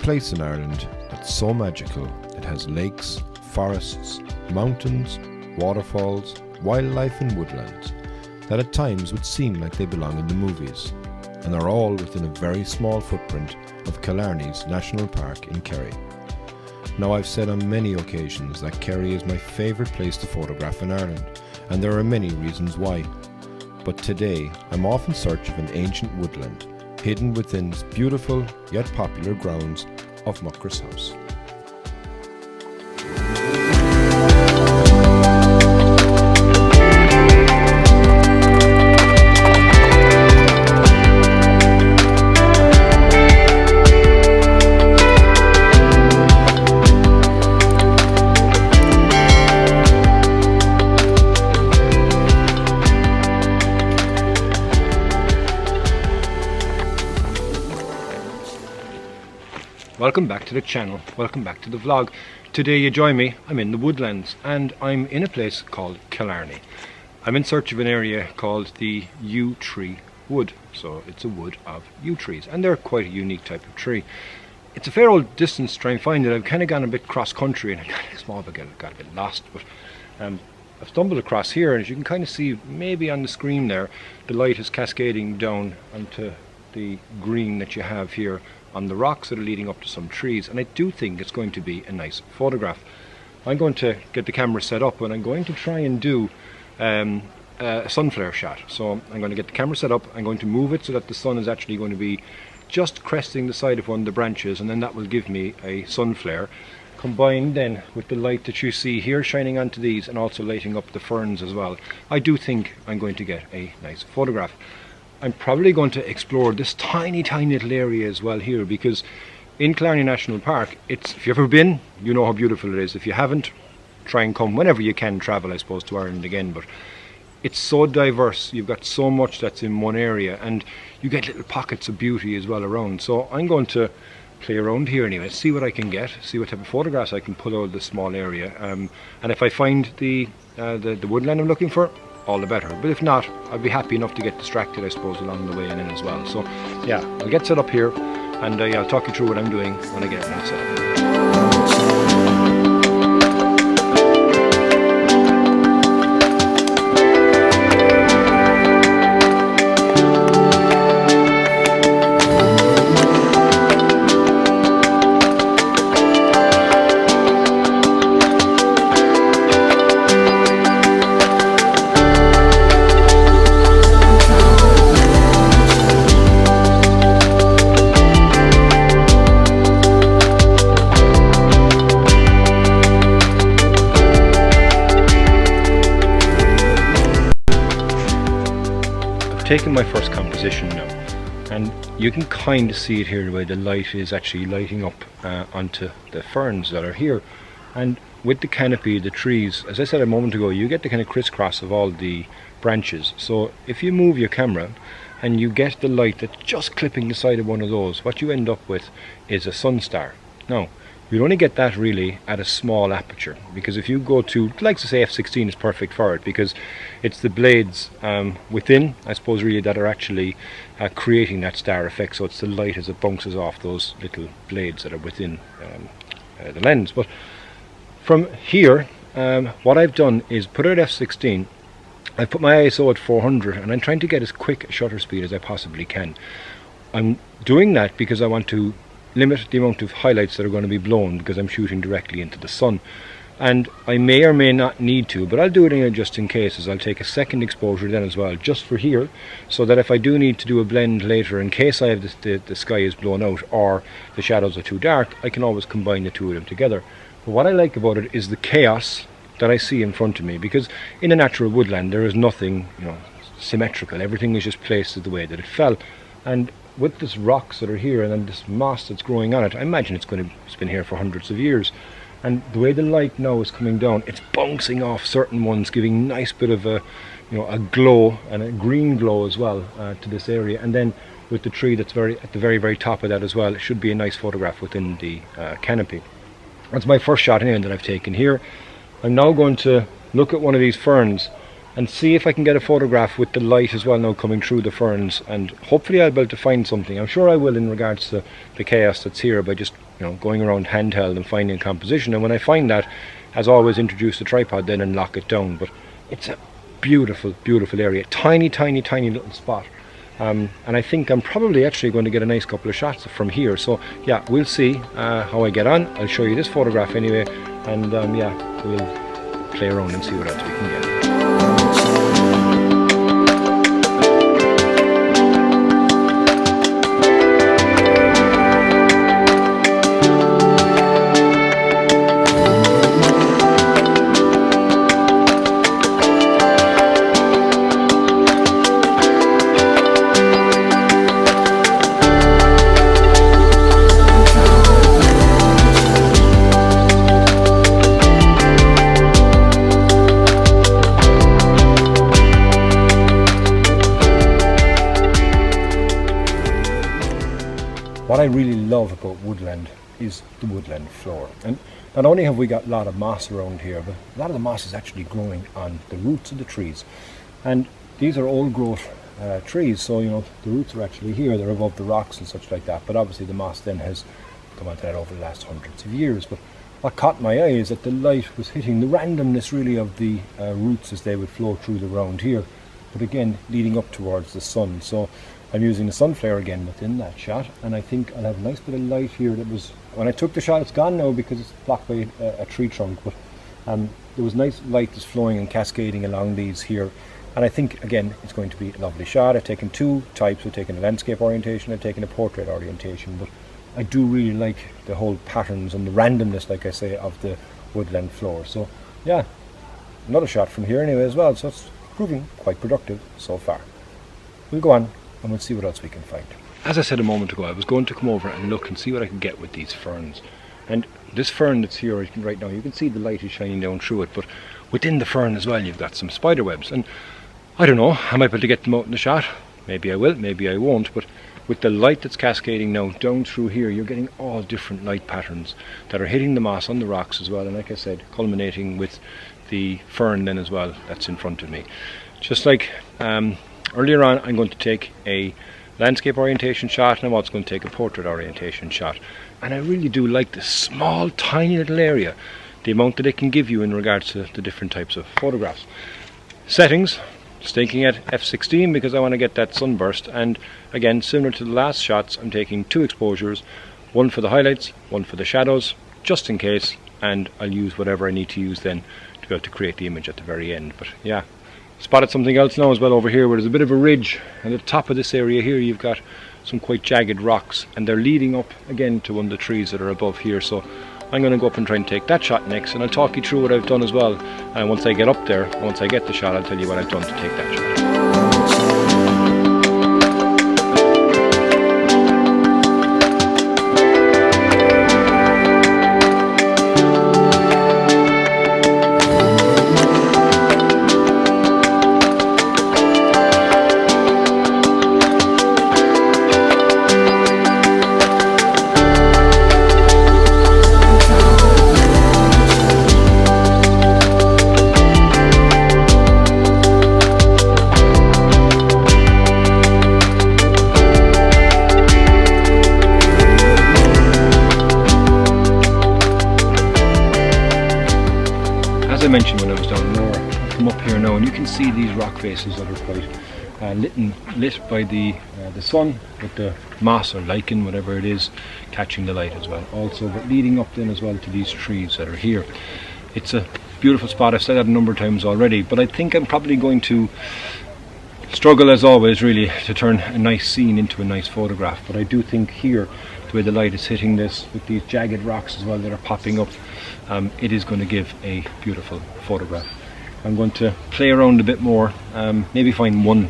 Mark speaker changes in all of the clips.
Speaker 1: place in Ireland that's so magical. It has lakes, forests, mountains, waterfalls, wildlife and woodlands that at times would seem like they belong in the movies, and are all within a very small footprint of Killarney's National Park in Kerry. Now, I've said on many occasions that Kerry is my favourite place to photograph in Ireland, and there are many reasons why. But today, I'm off in search of an ancient woodland, hidden within the beautiful yet popular grounds of Muckross House.
Speaker 2: Welcome back to the channel, welcome back to the vlog. Today you join me, I'm in the woodlands and I'm in a place called Killarney. I'm in search of an area called the yew tree wood. So it's a wood of yew trees and they're quite a unique type of tree. It's a fair old distance to try and find it. I've kind of gone a bit cross country and I got a bit lost, but I've stumbled across here, and as you can kind of see maybe on the screen there, the light is cascading down onto the green that you have here on the rocks that are leading up to some trees, and I do think it's going to be a nice photograph. I'm going to get the camera set up and I'm going to try and do a sun flare shot. So I'm going to get the camera set up, I'm going to move it so that the sun is actually going to be just cresting the side of one of the branches, and then that will give me a sun flare, combined then with the light that you see here shining onto these and also lighting up the ferns as well. I do think I'm going to get a nice photograph. I'm probably going to explore this tiny little area as well here, because in Killarney National Park, if you've ever been, you know how beautiful it is. If you haven't, try and come whenever you can travel, I suppose, to Ireland again. But it's so diverse, you've got so much that's in one area, and you get little pockets of beauty as well around. So I'm going to play around here anyway, see what I can get, see what type of photographs I can pull out of this small area, and if I find the woodland I'm looking for, all the better. But if not, I'll be happy enough to get distracted, I suppose, along the way in as well. So yeah, I'll get set up here and I'll talk you through what I'm doing when I get it set up. Taken my first composition now, and you can kind of see it here the way the light is actually lighting up onto the ferns that are here, and with the canopy, the trees, as I said a moment ago, you get the kind of crisscross of all the branches. So if you move your camera and you get the light that's just clipping the side of one of those, what you end up with is a sun star. Now, you'll only get that really at a small aperture, because if you go to, like to say f16 is perfect for it, because it's the blades within, I suppose, really, that are actually creating that star effect. So it's the light as it bounces off those little blades that are within the lens. But from here, what I've done is put it at f16. I've put my ISO at 400 and I'm trying to get as quick a shutter speed as I possibly can. I'm doing that because I want to limit the amount of highlights that are going to be blown, because I'm shooting directly into the sun, and I may or may not need to, but I'll do it anyway just in case, as I'll take a second exposure then as well, just for here, so that if I do need to do a blend later, in case I have the sky is blown out or the shadows are too dark, I can always combine the two of them together. But what I like about it is the chaos that I see in front of me, because in a natural woodland there is nothing, symmetrical. Everything is just placed the way that it fell, and with this rocks that are here and then this moss that's growing on it, I imagine it's been here for hundreds of years. And the way the light now is coming down, it's bouncing off certain ones, giving nice bit of a glow, and a green glow as well to this area. And then with the tree that's at the very top of that as well, it should be a nice photograph within the canopy. That's my first shot anyway that I've taken here. I'm now going to look at one of these ferns and see if I can get a photograph with the light as well now coming through the ferns, and hopefully I'll be able to find something. I'm sure I will, in regards to the chaos that's here, by just going around handheld and finding composition. And when I find that, as always, introduce the tripod then and lock it down. But it's a beautiful, beautiful area. Tiny, tiny, tiny little spot. And I think I'm probably actually going to get a nice couple of shots from here. So yeah, we'll see how I get on. I'll show you this photograph anyway, and yeah, we'll play around and see what else we can get. What I really love about woodland is the woodland floor. And not only have we got a lot of moss around here, but a lot of the moss is actually growing on the roots of the trees. And these are old growth trees, so the roots are actually here, they're above the rocks and such like that. But obviously the moss then has come onto that over the last hundreds of years. But what caught my eye is that the light was hitting the randomness really of the roots as they would flow through the ground here, but again leading up towards the sun. So I'm using the sun flare again within that shot, and I think I'll have a nice bit of light here. That was, when I took the shot, it's gone now because it's blocked by a tree trunk, but there was nice light that's flowing and cascading along these here, and I think again it's going to be a lovely shot. I've taken two types. I've taken a landscape orientation, I've taken a portrait orientation, but I do really like the whole patterns and the randomness, like I say, of the woodland floor. So yeah, another shot from here anyway as well, so it's proving quite productive so far. We'll go on and we'll see what else we can find. As I said a moment ago, I was going to come over and look and see what I could get with these ferns. And this fern that's here right now, you can see the light is shining down through it, but within the fern as well you've got some spider webs. And I don't know, I might be able to get them out in the shot. Maybe I will, maybe I won't, but with the light that's cascading now down through here, you're getting all different light patterns that are hitting the moss on the rocks as well, and like I said, culminating with the fern then as well that's in front of me. Just like earlier on, I'm going to take a landscape orientation shot, and I'm also going to take a portrait orientation shot. And I really do like this small, tiny little area, the amount that it can give you in regards to the different types of photographs. Settings, sticking at f16 because I want to get that sunburst, and again, similar to the last shots, I'm taking two exposures, one for the highlights, one for the shadows, just in case, and I'll use whatever I need to use then to be able to create the image at the very end. But yeah, spotted something else now as well over here where there's a bit of a ridge, and at the top of this area here you've got some quite jagged rocks, and they're leading up again to one of the trees that are above here. So I'm going to go up and try and take that shot next, and I'll talk you through what I've done as well. And once I get up there, and once I get the shot, I'll tell you what I've done to take that shot. As I mentioned when I was down lower, I've come up here now and you can see these rock faces that are quite lit by the sun, with the moss or lichen, whatever it is, catching the light as well. Also, but leading up then as well to these trees that are here. It's a beautiful spot. I've said that a number of times already, but I think I'm probably going to struggle as always really to turn a nice scene into a nice photograph. But I do think here, the way the light is hitting this with these jagged rocks as well that are popping up, it is going to give a beautiful photograph. I'm going to play around a bit more, maybe find one,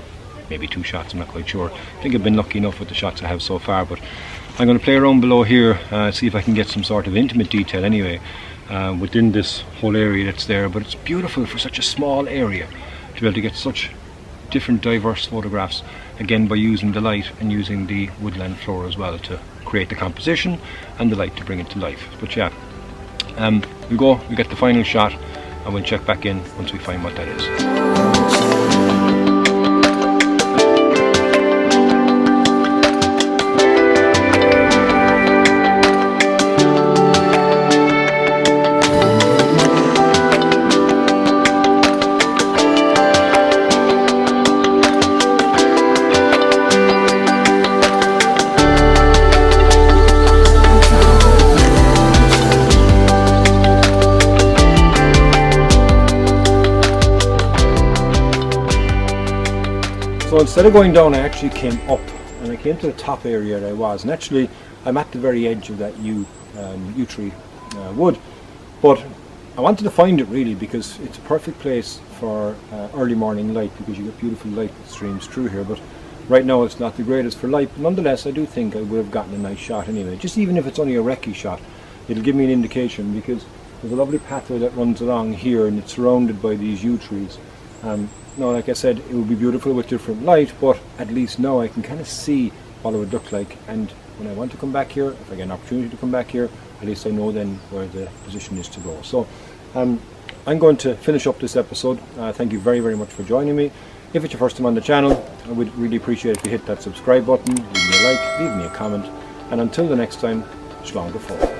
Speaker 2: maybe two shots, I'm not quite sure. I think I've been lucky enough with the shots I have so far, but I'm going to play around below here, see if I can get some sort of intimate detail anyway within this whole area that's there. But it's beautiful for such a small area to be able to get such different diverse photographs, again by using the light and using the woodland floor as well to create the composition and the light to bring it to life. But yeah, we'll get the final shot and we'll check back in once we find what that is. So instead of going down, I actually came up, and I came to the top area that I was, and actually I'm at the very edge of that yew tree wood. But I wanted to find it really because it's a perfect place for early morning light, because you get beautiful light that streams through here. But right now it's not the greatest for light, but nonetheless I do think I would have gotten a nice shot anyway. Just even if it's only a recce shot, it'll give me an indication, because there's a lovely pathway that runs along here and it's surrounded by these yew trees. Now, like I said, it would be beautiful with different light, but at least now I can kind of see what it would look like, and when I want to come back here, if I get an opportunity to come back here, at least I know then where the position is to go. So I'm going to finish up this episode. Thank you very, very much for joining me. If it's your first time on the channel, I would really appreciate if you hit that subscribe button, leave me a like, leave me a comment, and until the next time, Slán go fóill.